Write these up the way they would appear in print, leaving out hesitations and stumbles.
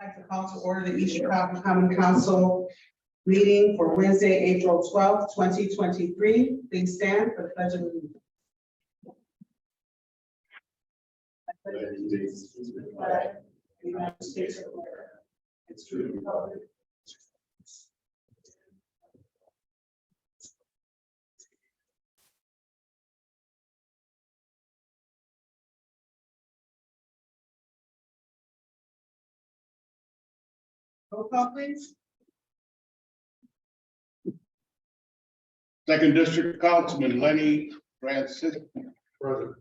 I'd like to call to order the East Chicago Common Council meeting for Wednesday, April 12th, 2023. Please stand for the pledge of allegiance. I pledge allegiance to the flag of the United States of America and to the republic. Roll call, please. Second District Councilman Lenny Francis. Present.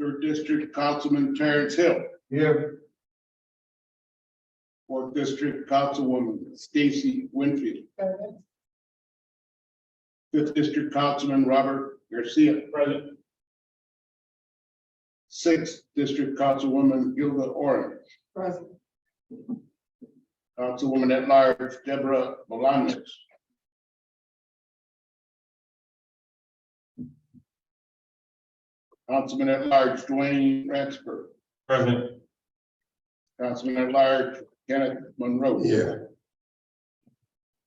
Third District Councilman Terrence Hill. Here. Fourth District Councilwoman Stacy Winfield. Fifth District Councilman Robert Garcia. Present. Sixth District Councilwoman Gilda Oren. Present. Councilwoman at Large Deborah Bolaños. Councilman at Large Dwayne Ransford. Present. Councilman at Large Kenneth Monroe. Here.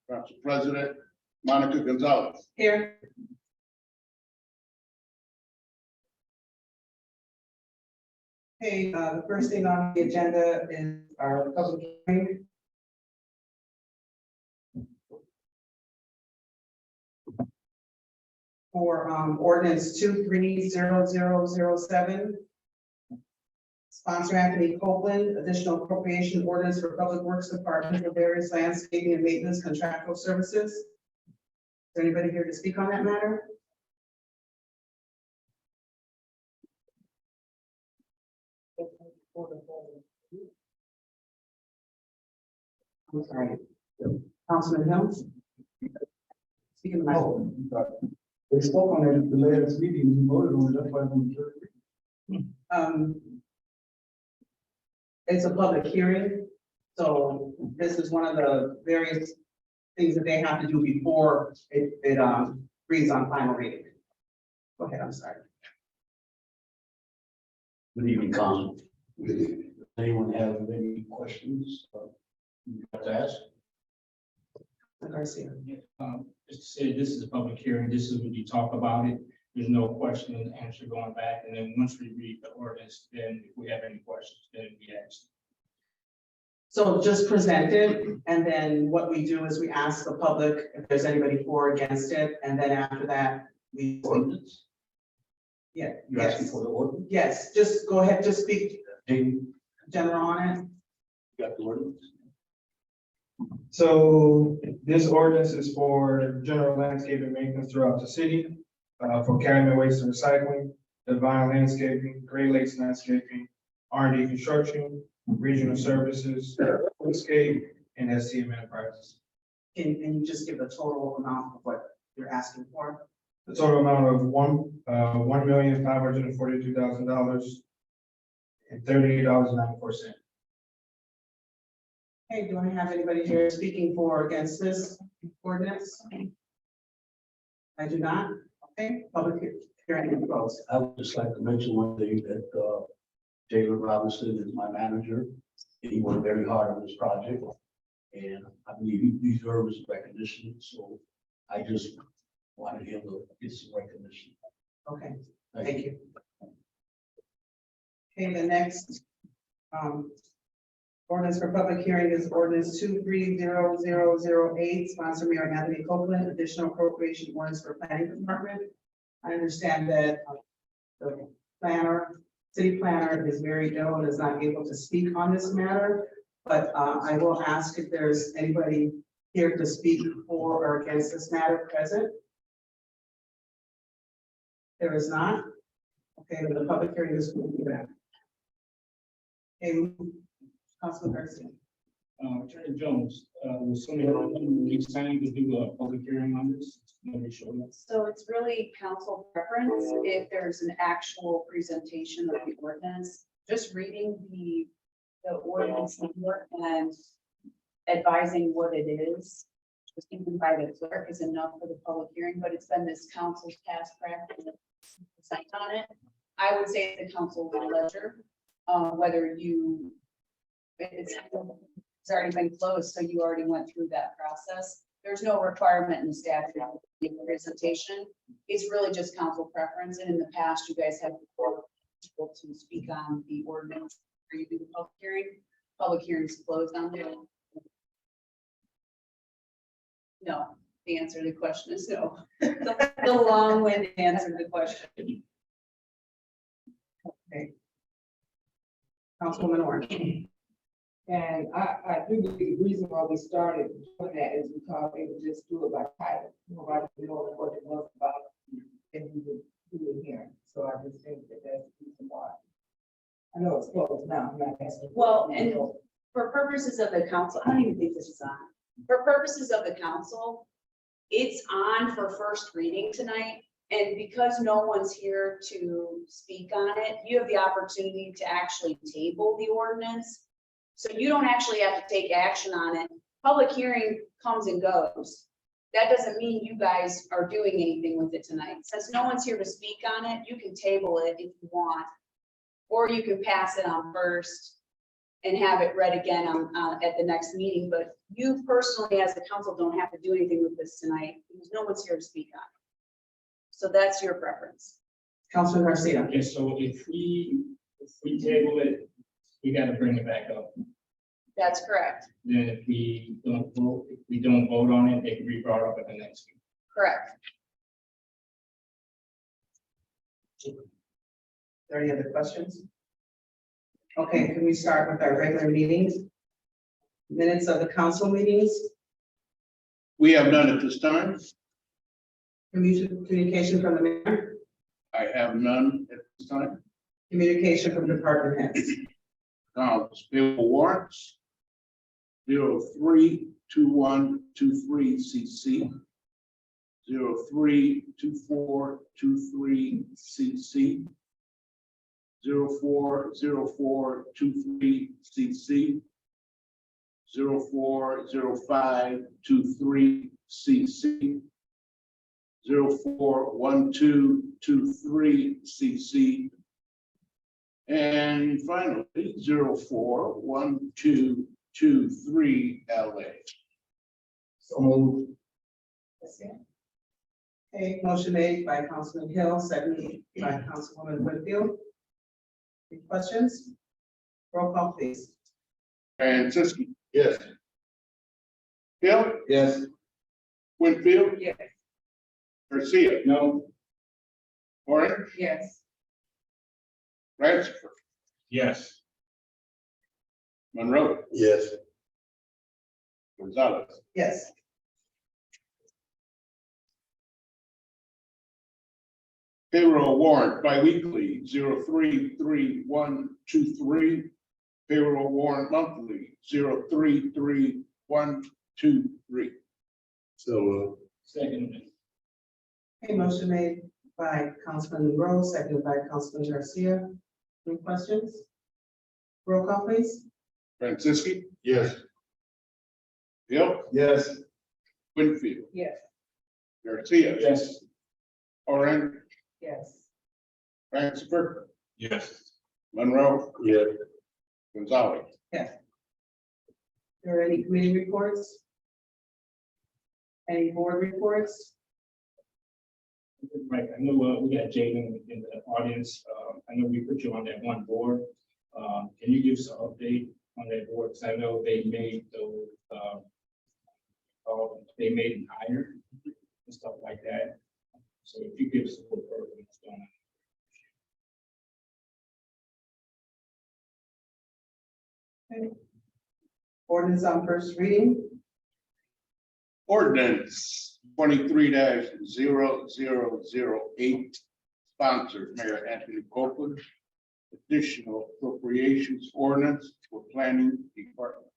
Council President Monica Gonzalez. Here. Okay, the first thing on the agenda is our public hearing. For ordinance 230007. Sponsor Anthony Copeland, additional appropriation orders for Public Works Department for various landscaping and maintenance contractual services. Is there anybody here to speak on that matter? I'm sorry. Councilman Hill? Speaking of my. They spoke on it at the last meeting, we voted on it, that's why It's a public hearing, so this is one of the various things that they have to do before it reads on final reading. Go ahead, I'm sorry. Good evening, Council. Anyone have any questions? You have to ask? Garcia. Just to say, this is a public hearing, this is when you talk about it, there's no question and answer going back, and then once we read the ordinance, then if we have any questions, then we ask. So just present it, and then what we do is we ask the public if there's anybody for or against it, and then after that, we. Ordinance? Yeah, You're asking yes, for the ordinance? yes, just go ahead, just speak You general on it. got the ordinance? So this ordinance is for general landscape and maintenance throughout the city, for Calumet Waste and Recycling, Divine Landscaping, Great Lakes Landscaping, R&D Construction, Regional Services, Landscape, and STM Enterprises. Can you just give a total amount of what you're asking for? The total amount of $1,542,000 and $38.94. Hey, do I have anybody here speaking for or against this ordinance? I do not. Okay, public hearing is closed. I would just like to mention one thing that David Robinson is my manager. And he worked very hard on this project. And I believe he deserves recognition, so I just wanted him to get some recognition. Okay, thank you. Okay, the next ordinance for public hearing is ordinance 230008, sponsor Mayor Anthony Copeland, additional appropriation ordinance for planning department. I understand that the city planner is very ill and is not able to speak on this matter, but I will ask if there's anybody here to speak for or against this matter present. There is not. Okay, then the public hearing is going to be back. Okay, Councilman Garcia. Attorney Jones, was somebody signed to do a public hearing on this? Nobody showed up. So it's really council preference if there's an actual presentation of the ordinance. Just reading the ordinance number and advising what it is, just even by the clerk is enough for the public hearing, but it's been this council's past practice to cite on it. I would say the council leisure, whether you It's already been closed, so you already went through that process. There's no requirement in the statute of the presentation. It's really just council preference, and in the past, you guys have been able to speak on the ordinance, or you do the public hearing. Public hearings closed on there. No, the answer to the question is no. The long-winded answer to the question. Councilwoman Orange. And I do believe the reason why we started doing that is because they would just do it by title. Nobody would know what it was about, and we would do it here. So I just think that that's the reason why. I know it's closed now, I'm not asking. Well, and for purposes of the council, I don't even think this is on. For purposes of the council, it's on for first reading tonight. And because no one's here to speak on it, you have the opportunity to actually table the ordinance. So you don't actually have to take action on it. Public hearing comes and goes. That doesn't mean you guys are doing anything with it tonight. Since no one's here to speak on it, you can table it if you want. Or you can pass it on first and have it read again on at the next meeting. But you personally, as the council, don't have to do anything with this tonight because no one's here to speak on it. So that's your preference. Councilman Garcia. Okay, so if we table it, we gotta bring it back up. That's correct. Then if we don't vote on it, it can be brought up at the next meeting. Correct. Are there any other questions? Okay, can we start with our regular meetings? Minutes of the council meetings, We have none at this time. communication from the mayor, I have none at this time. communication from department heads. Accounts payable warrants. 032123 CC. 032423 CC. 040423 CC. 040523 CC. 041223 CC. And finally, 041223 LA. So moved. Okay, motion made by Councilman Hill, seconded by Councilwoman Whitfield. Any questions? Roll call, please. Francisco. Yes. Hill. Yes. Winfield. Yes. Garcia. No. Orange. Yes. Ratchford. Yes. Monroe. Yes. Gonzalez. Yes. Payroll warrant biweekly 033123. Payroll warrant monthly 033123. So Second. Okay, motion made by Councilman Monroe, seconded by Councilman Garcia. Any questions? Roll call, please. Francisco. Yes. Hill. Yes. Winfield. Yes. Garcia. Yes. Orange. Yes. Ratchford. Yes. Monroe. Yes. Gonzalez. Yes. Are there any committee reports? Any board reports? Right, I know we got Jaden in the audience. I know we put you on that one board. Can you give us an update on that board? Because I know they made those, they made an hire and stuff like that. So if you give us a little further what's going on. Okay. Ordinance on first reading. Ordinance 23-0008, sponsored Mayor Anthony Copeland. Additional appropriations ordinance for planning department.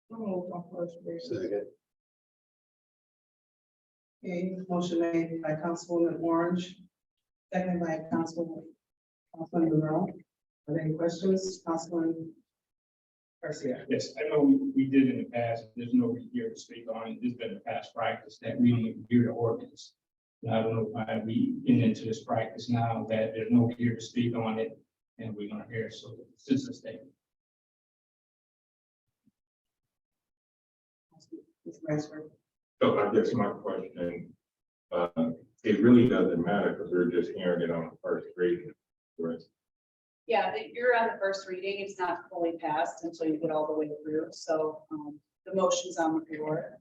Second. Okay, motion made by Councilwoman Orange, seconded by Councilman Monroe. Are there any questions? Councilman Garcia. Yes, I know we did in the past. There's no here to speak on it. There's been a past practice that we don't even hear the ordinance. And I don't know why we get into this practice now that there's no here to speak on it and we're gonna hear. So citizen statement. Mr. Rexford. So I guess my question, it really doesn't matter because we're just hearing it on the first reading. Right? Yeah, you're on the first reading. It's not fully passed until you get all the way through. So the motion's on the floor.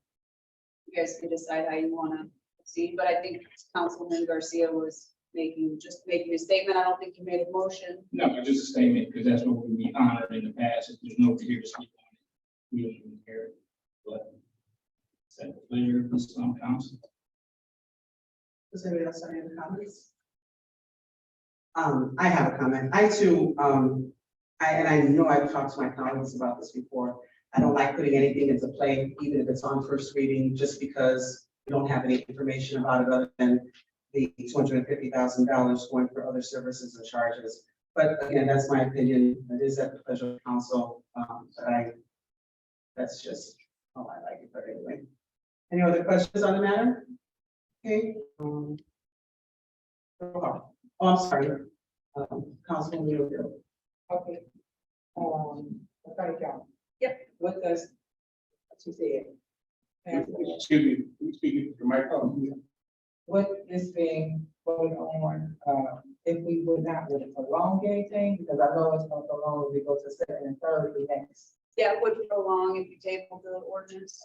You guys can decide how you want to proceed, but I think Councilman Garcia was making a statement. I don't think you made a motion. No, just a statement, because that's what we honored in the past. If there's nobody here to speak on it, we don't even hear it. But is that clear, Mr. Council? Does anybody else have any other comments? I have a comment. I too, I know I've talked to my colleagues about this before. I don't like putting anything into play, even if it's on first reading, just because we don't have any information about it other than the $250,000 going for other services and charges. But again, that's my opinion. It is at the pleasure of council. That's just how I like it, but anyway. Any other questions on the matter? Okay. Oh, I'm sorry. Councilman Leopold. Okay. Attorney General. Yep. What does, what you said? And Excuse me, we speaking to the microphone. what is being voted on, if we would not would it prolong anything, because I know it's gonna prolong if we go to second and third the next. Yeah, it would prolong if you table the ordinance.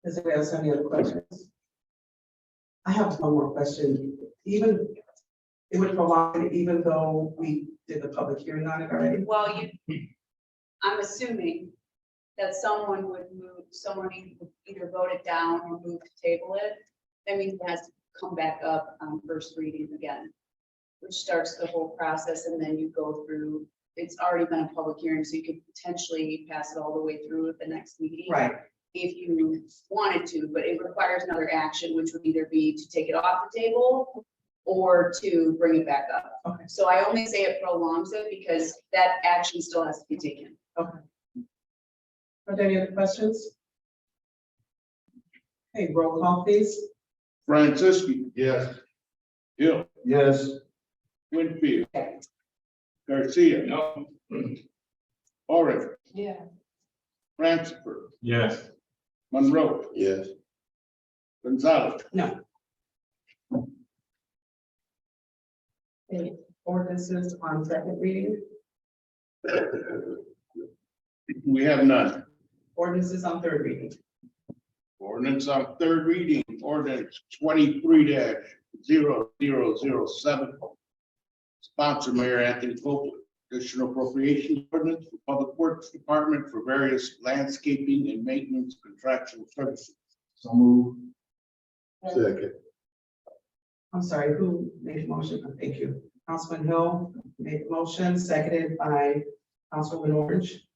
Does anybody else have any other questions? I have one more question. Even, it would prolong it even though we did the public hearing on it already? Well, I'm assuming that someone would either vote it down or move to table it. That means it has to come back up on first reading again, which starts the whole process, and then you go through, it's already been a public hearing, so you could potentially pass it all the way through at the next meeting. Right. If you wanted to, but it requires another action, which would either be to take it off the table or to bring it back up. Okay. So I only say it prolongs it because that action still has to be taken. Okay. Are there any other questions? Hey, roll call, please. Francisci. Yes. Hill. Yes. Winfield. Garcia. No. Orange. Yeah. Ransford. Yes. Monroe. Yes. Gonzalez. No. Okay, ordinances on second reading, We have none. ordinances on third reading. Ordinance on third reading, ordinance 23-0007. Sponsor Mayor Anthony Copeland. Additional appropriation ordinance for Public Works Department for various landscaping and maintenance contractual services. So move. Second. I'm sorry, who made the motion? Thank you. Councilman Hill made the motion, seconded by Councilman Orange.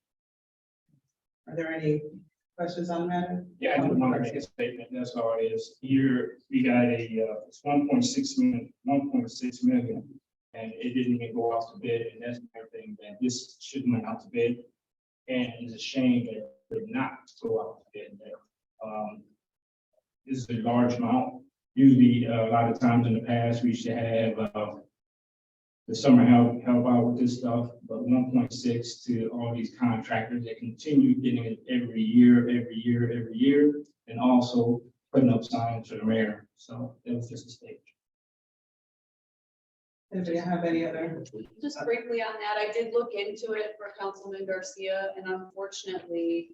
Are there any questions on the matter? Yeah, I just want to make a statement. That's all it is. Here, we got it's 1.6 million. And it didn't even go out to bid, and that's my thing, that this should went out to bid. And it's a shame that it did not go out to bid. This is a large amount. Usually, a lot of times in the past, we used to have the summer help out with this stuff, but 1.6 to all these contractors that continue getting it every year, and also putting up signs for the mayor. So it was just a stage. Anybody have any other? Just briefly on that, I did look into it for Councilman Garcia, and unfortunately,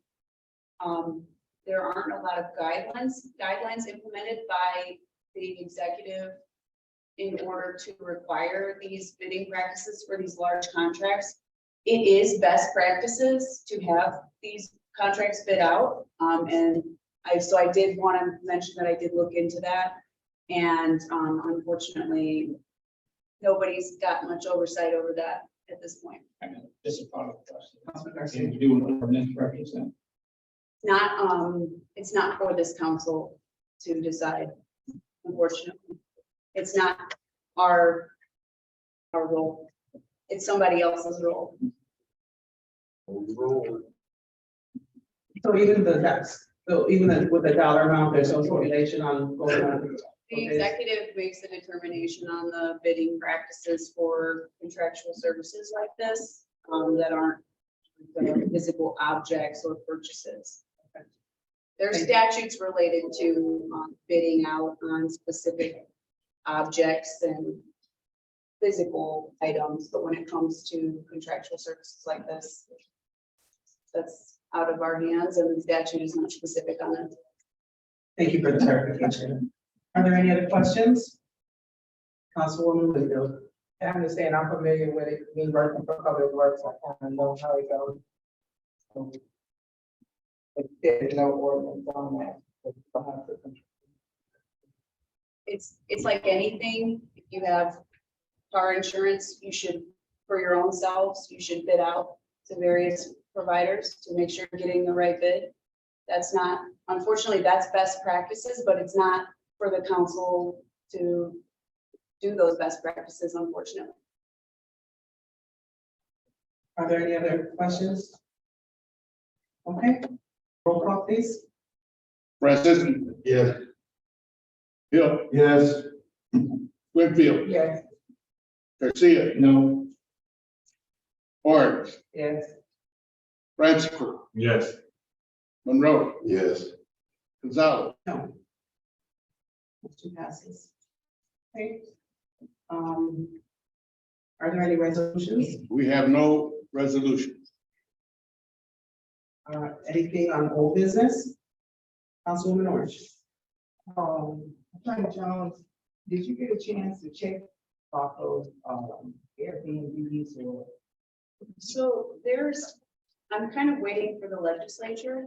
there aren't a lot of guidelines implemented by the executive in order to require these bidding practices for these large contracts. It is best practices to have these contracts bid out. So I did want to mention that I did look into that. And unfortunately, nobody's got much oversight over that at this point. I mean, this is part of the question. Councilman Can Garcia? we do an ordinance represent? It's not for this council to decide, unfortunately. It's not our role. It's somebody else's role. So even with the dollar amount, there's no correlation on going on. The executive makes a determination on the bidding practices for contractual services like this. that aren't physical objects or purchases. There are statutes related to bidding out on specific objects and physical items, but when it comes to contractual services like this, that's out of our hands, and the statute is not specific on it. Thank you for the clarification. Are there any other questions? Councilwoman Whitfield. I understand, I'm familiar with it, me working for Public Works, I kind of know how it goes. But there's no ordinance on that. It's like anything, if you have car insurance, you should, for your own selves, you should bid out to various providers to make sure you're getting the right bid. That's not, unfortunately, that's best practices, but it's not for the council to do those best practices, unfortunately. Are there any other questions? Okay, roll call please. Francis. Yes. Hill. Yes. Whitfield. Yes, Garcia. No, Orange. yes, Francis. Yes. Monroe. Yes. Gonzalez. No. Motion passes. Okay. Are there any resolutions? We have no resolutions. Anything on old business? Councilwoman Orange. Attorney Jones, did you get a chance to check off those, Airbnbs or? So I'm kind of waiting for the legislature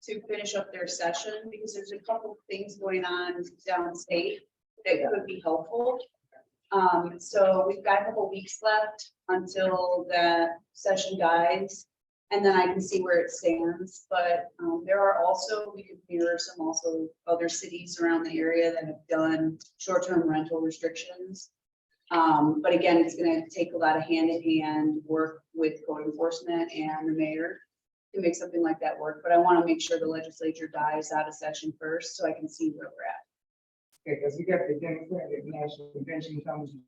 to finish up their session, because there's a couple of things going on downstate that could be helpful. So we've got a couple weeks left until the session dies, and then I can see where it stands. But there are also, we could mirror some also other cities around the area that have done short-term rental restrictions. But again, it's gonna take a lot of hand-in-hand work with code enforcement and the mayor to make something like that work. But I want to make sure the legislature dies out of session first, so I can see where we're at. Because you got the Democratic National Convention coming,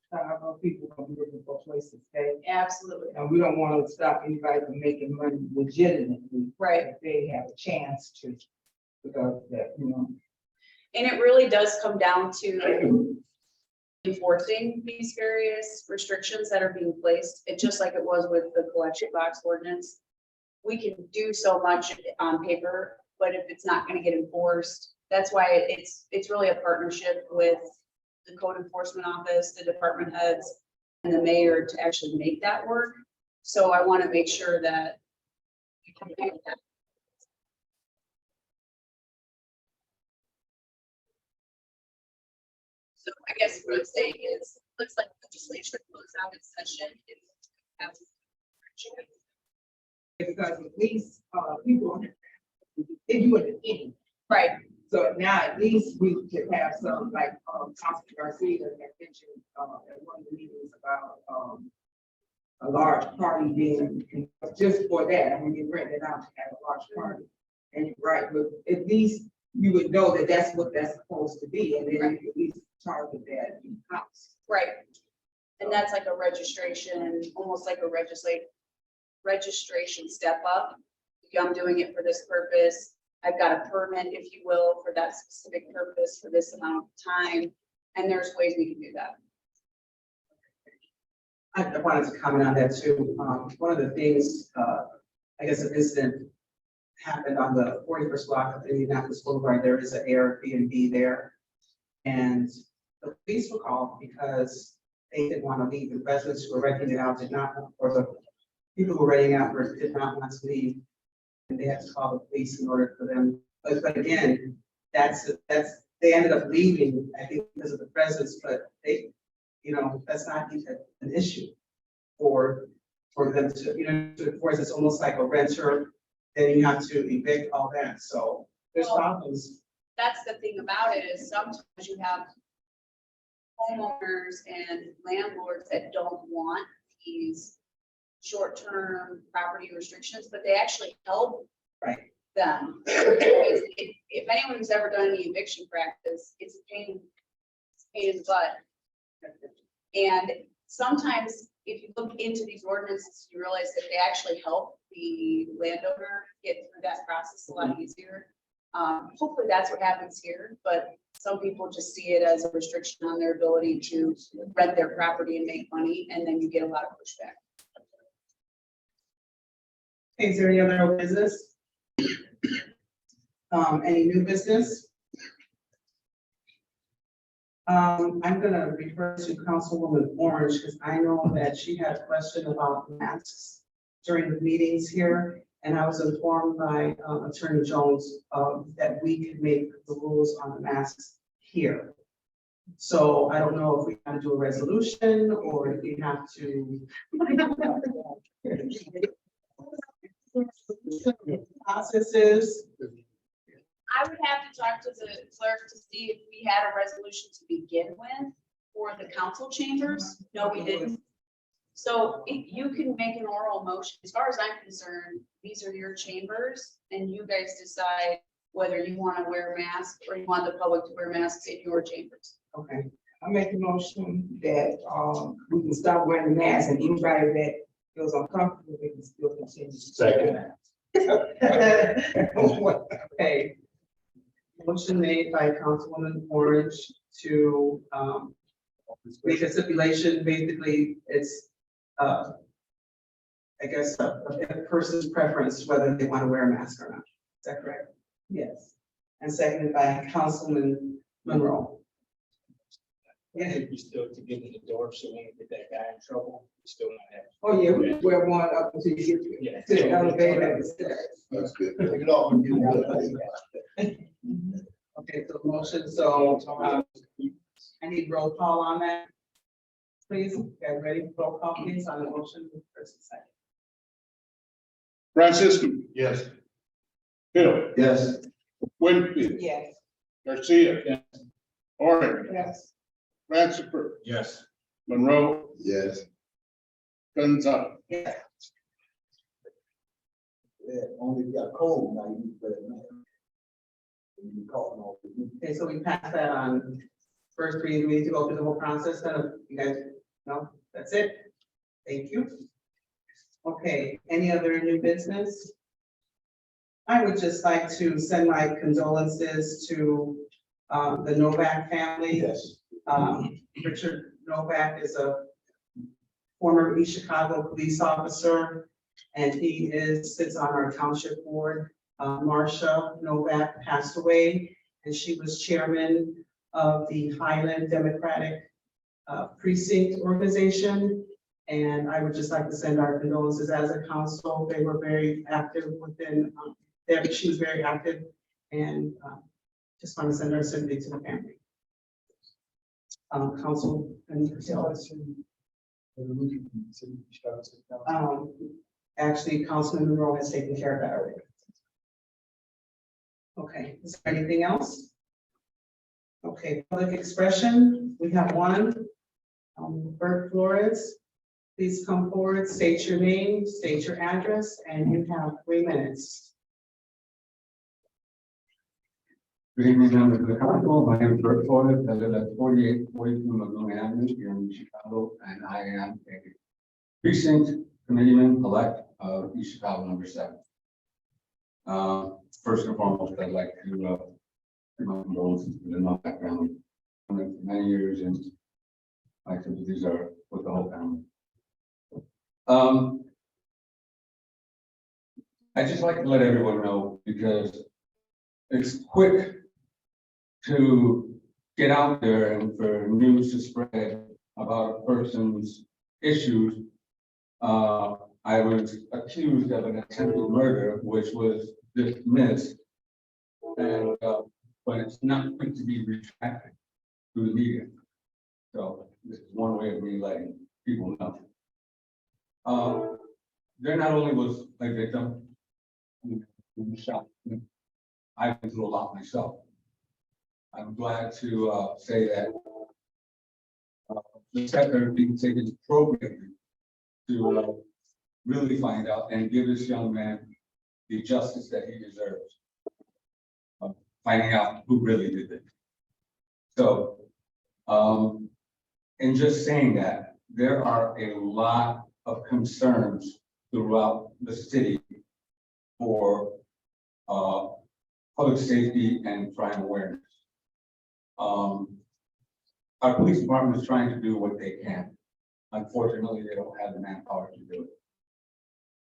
people gonna be looking for places to stay. Absolutely. And we don't want to stop anybody from making money legitimately. Right. If they have a chance to, because that, you know. And it really does come down to enforcing these various restrictions that are being placed. It's just like it was with the collection box ordinance. We can do so much on paper, but if it's not going to get enforced, that's why it's really a partnership with the code enforcement office, the department heads, and the mayor to actually make that work. So I want to make sure that we can do that. So I guess what I'm saying is, looks like the legislature closed out its session. Because at least, people, they do it in. Right, So now at least we could have some, like, Councilman Garcia that mentioned, at one of the meetings about, a large party being, just for that, I mean, you rent it out to have a large party. And right, but at least you would know that that's what that's supposed to be, and then you could at least target that in house. right. And that's like a registration, almost like a registration step up. I'm doing it for this purpose. I've got a permit, if you will, for that specific purpose for this amount of time. And there's ways we can do that. I wanted to comment on that too. One of the things, I guess an incident happened on the 41st block of Indianapolis Boulevard. There is an Airbnb there. And the police were called because they didn't want to leave. The residents who were renting it out did not, or the people who were renting out did not want to leave. And they had to call the police in order for them. But again, they ended up leaving, I think, because of the presence, but they, that's not even an issue for them to, to enforce. It's almost like a renter, then you have to evict all that. So there's problems. That's the thing about it, is sometimes you have homeowners and landlords that don't want these short-term property restrictions, but they actually help Right. them. If anyone's ever done any eviction practice, it's a pain in the butt. And sometimes if you look into these ordinances, you realize that they actually help the landowner get through that process a lot easier. Hopefully that's what happens here, but some people just see it as a restriction on their ability to rent their property and make money, and then you get a lot of pushback. Okay, is there any other old business? Any new business? I'm gonna refer to Councilwoman Orange, because I know that she had a question about masks during the meetings here. And I was informed by Attorney Jones that we could make the rules on the masks here. So I don't know if we have to do a resolution or if we have to. Processes. I would have to talk to the clerk to see if we had a resolution to begin with for the council chambers. No, we didn't. So you can make an oral motion. As far as I'm concerned, these are your chambers and you guys decide whether you want to wear masks or you want the public to wear masks in your chambers. Okay, I make a motion that, we can stop wearing the mask and anybody that feels uncomfortable, they can still continue. Second. okay. Motion made by Councilwoman Orange to make a stipulation, basically, it's I guess a person's preference whether they want to wear a mask or not. Is that correct? Yes. And seconded by Councilman Monroe. I think we still to get to the door, so when we get that guy in trouble, we still not have. Oh, yeah, we wear one up until you get to the elevator and the stairs. That's good. Okay, so motion, so I need roll call on that. Please, get ready, roll call please on the motion, first and second. Francisco. Yes. Hill. Yes. Winfield. Yes. Garcia. Orange. Yes. Ratchford. Yes. Monroe. Yes. Gonzalez. Yeah. Yeah, only got cold now, you better know. You caught all. Okay, so we passed that on first reading, we need to go through the whole process, then you guys, no, that's it. Thank you. Okay, any other new business? I would just like to send my condolences to the Novak family. Yes. Richard Novak is a former East Chicago police officer, and he sits on our township board. Marcia Novak passed away, and she was chairman of the Highland Democratic Precinct Organization. And I would just like to send our condolences as a council. They were very active within, she was very active, and just want to send our sympathy to the family. Council and actually, Councilman Monroe has taken care of that already. Okay, is there anything else? Okay, public expression, we have one. Bert Flores, please come forward, state your name, state your address, and you have 3 minutes. Good evening, members of the council. My name is Bert Flores. I live at 4842 Laguna Avenue here in Chicago, and I am a precinct committeeman elect of East Chicago #7. First and foremost, I'd like to give my condolences to the Novak family. I've known them for many years, and my sympathies are with the whole family. I just like to let everyone know, because it's quick to get out there and for news to spread about a person's issues. I was accused of an attempted murder, which was dismissed, and but it's not going to be retracted through the media. So this is one way of me letting people know. There not only was a victim who was shot, I went through a lot myself. I'm glad to say that the steps that are being taken appropriately to really find out and give this young man the justice that he deserves. Finding out who really did it. So, in just saying that, there are a lot of concerns throughout the city for public safety and crime awareness. Our police department is trying to do what they can. Unfortunately, they don't have the manpower to do it.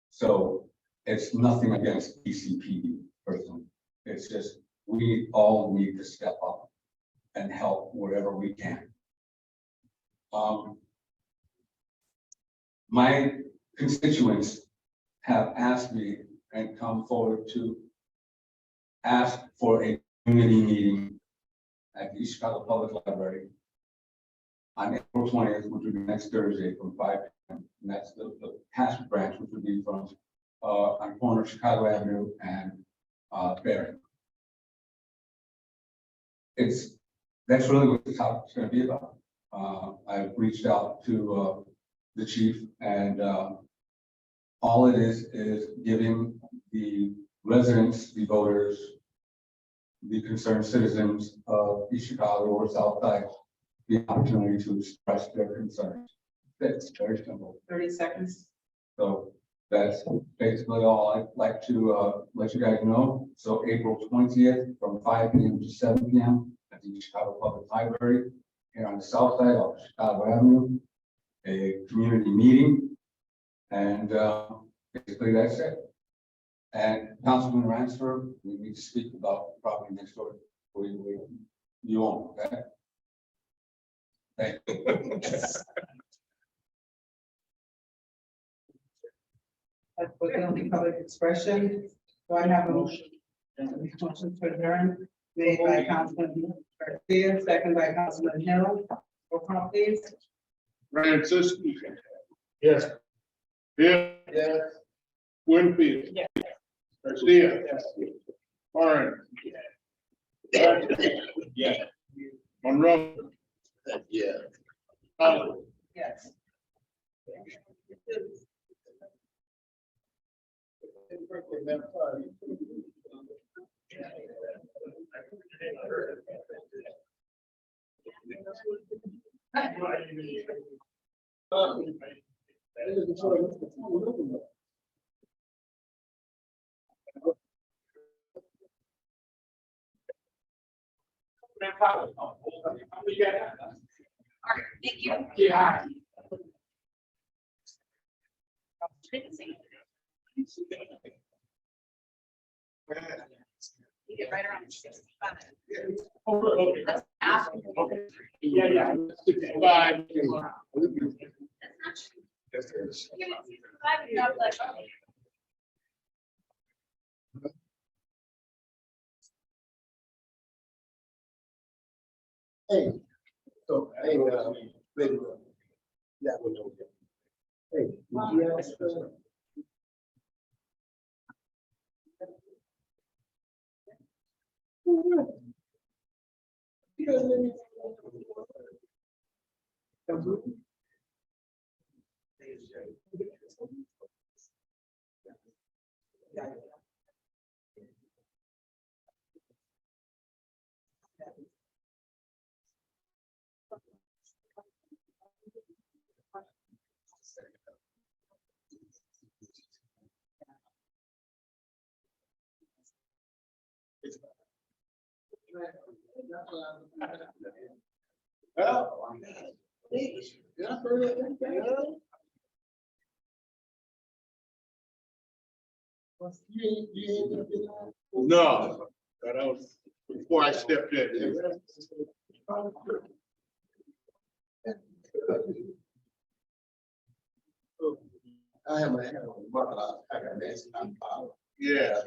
So it's nothing against PCPD personally. It's just, we all need to step up and help wherever we can. My constituents have asked me and come forward to ask for a community meeting at the East Chicago Public Library on April 20th, which would be next Thursday from 5 p.m. And that's the past branch, which would be from on corner of Chicago Avenue and Barry. That's really what the topic's going to be about. I've reached out to the chief, and all it is giving the residents, the voters, the concerned citizens of East Chicago or South Side the opportunity to express their concerns. It's very simple. 30 seconds. So that's basically all I'd like to let you guys know. So April 20th from 5 p.m. to 7 p.m. at the Chicago Public Library here on the south side of Chicago Avenue, a community meeting, and basically that's it. And Councilman Ransford, we need to speak about the property next door. You own, okay? Thank you. That was the only public expression. Do I have a motion? Motion to adjourn, made by Councilman Garcia, second by Councilman Hill. Roll call, please. Francisco. Yes. Hill. Yes. Winfield. Yes. Garcia. Warren. Yeah. Monroe. Yeah. Holland. Yes. Thank you. Yeah. You get right around 65. Okay. That's half. Yeah. 65. That's not true. You get 65 and you're like, oh. Hey, so, hey, baby, yeah, we know. Hey, did you ask, No, that was before I stepped in. I have my hand on the bucket, I got this. Yeah.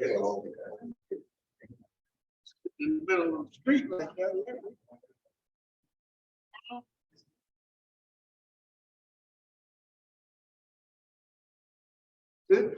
In the middle of the street like that. Good.